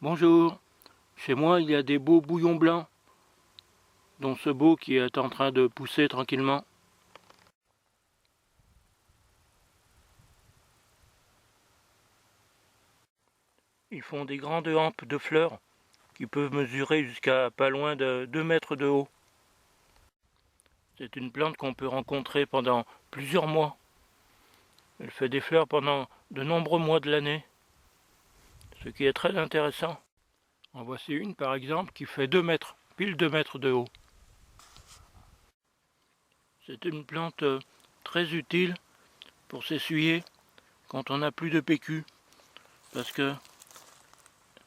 Bonjour, chez moi il y a des beaux bouillons blancs, dont ce beau qui est en train de pousser tranquillement. Ils font des grandes hampes de fleurs qui peuvent mesurer jusqu'à pas loin de 2 mètres de haut. C'est une plante qu'on peut rencontrer pendant plusieurs mois. Elle fait des fleurs pendant de nombreux mois de l'année, ce qui est très intéressant. En voici une par exemple qui fait 2 mètres, pile 2 mètres de haut. C'est une plante très utile pour s'essuyer quand on n'a plus de PQ, parce que,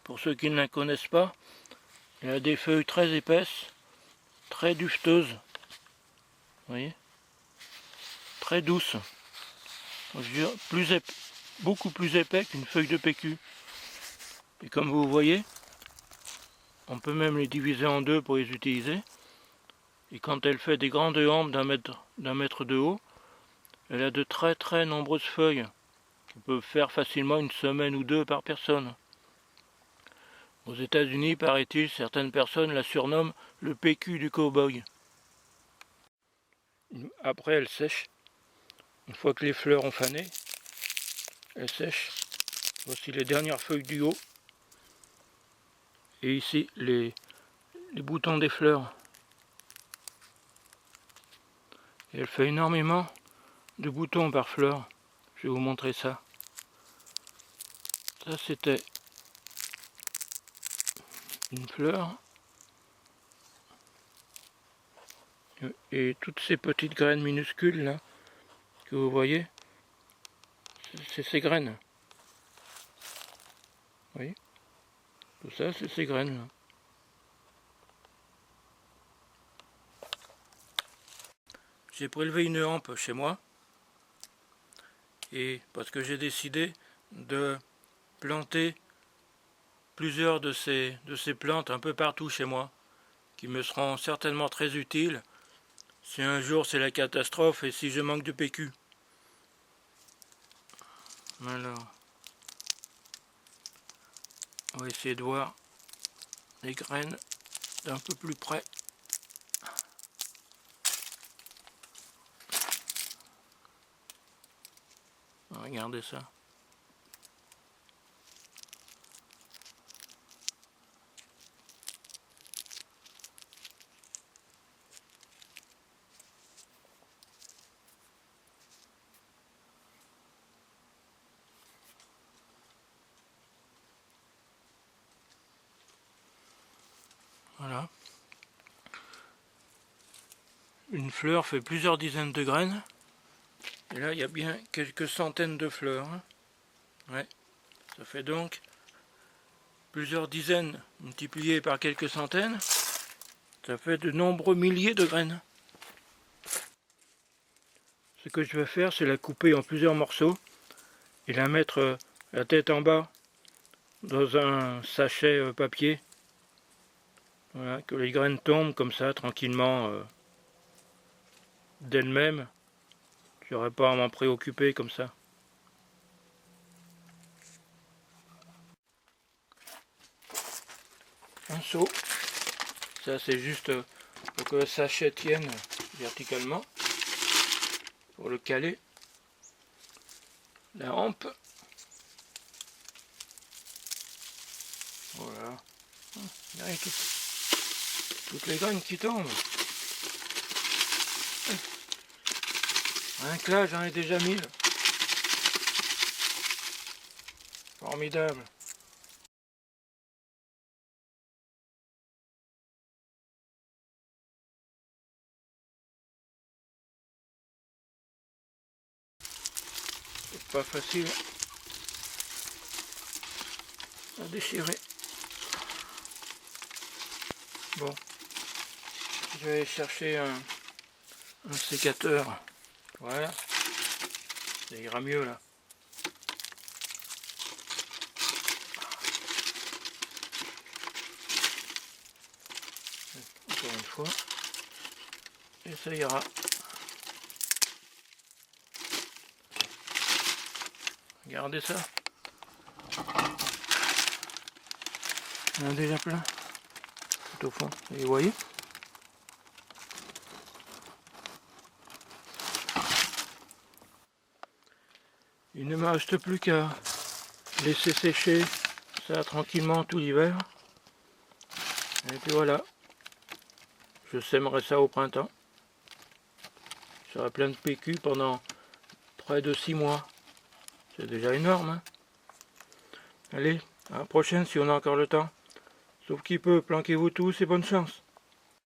pour ceux qui ne la connaissent pas, elle a des feuilles très épaisses, très dufteuses, vous voyez, très douces, beaucoup plus épais qu'une feuille de PQ. Et comme vous voyez, on peut même les diviser en deux pour les utiliser. Et quand elle fait des grandes hampes d'un mètre de haut, elle a de très très nombreuses feuilles, qui peuvent faire facilement une semaine ou deux par personne. Aux États-Unis, paraît-il, certaines personnes la surnomment le PQ du cow-boy. Après, elle sèche. Une fois que les fleurs ont fané, elle sèche. Voici les dernières feuilles du haut. Et ici, les boutons des fleurs. Et elle fait énormément de boutons par fleur. Je vais vous montrer ça. Ça, c'était une fleur. Et toutes ces petites graines minuscules là, que vous voyez, c'est ces graines. Vous voyez? Tout ça, c'est ces graines là. J'ai prélevé une hampe chez moi, et parce que j'ai décidé de planter plusieurs de ces plantes un peu partout chez moi, qui me seront certainement très utiles si un jour c'est la catastrophe et si je manque de PQ. Alors, on va essayer de voir les graines d'un peu plus près. Regardez ça. Voilà. Une fleur fait plusieurs dizaines de graines. Et là, il y a bien quelques centaines de fleurs. Ouais. Ça fait donc plusieurs dizaines multipliées par quelques centaines. Ça fait de nombreux milliers de graines. Ce que je vais faire, c'est la couper en plusieurs morceaux et la mettre la tête en bas dans un sachet papier. Voilà, que les graines tombent comme ça tranquillement d'elles-mêmes. Je n'aurai pas à m'en préoccuper comme ça. Un seau. Ça c'est juste pour que le sachet tienne verticalement. Pour le caler. La hampe. Voilà. Il y a toutes les graines qui tombent. Rien que là, j'en ai déjà 1000. Formidable. C'est pas facile à déchirer. Bon, je vais aller chercher un sécateur. Voilà, ça ira mieux là. Encore une fois, et ça ira. Regardez ça. Il y en a déjà plein. Tout au fond. Et vous voyez? Il ne me reste plus qu'à laisser sécher ça tranquillement tout l'hiver. Et puis voilà. Je sèmerai ça au printemps. J'aurai plein de PQ pendant près de 6 mois. C'est déjà énorme, hein. Allez, à la prochaine si on a encore le temps. Sauf qu'il peut, planquez-vous tous et bonne chance.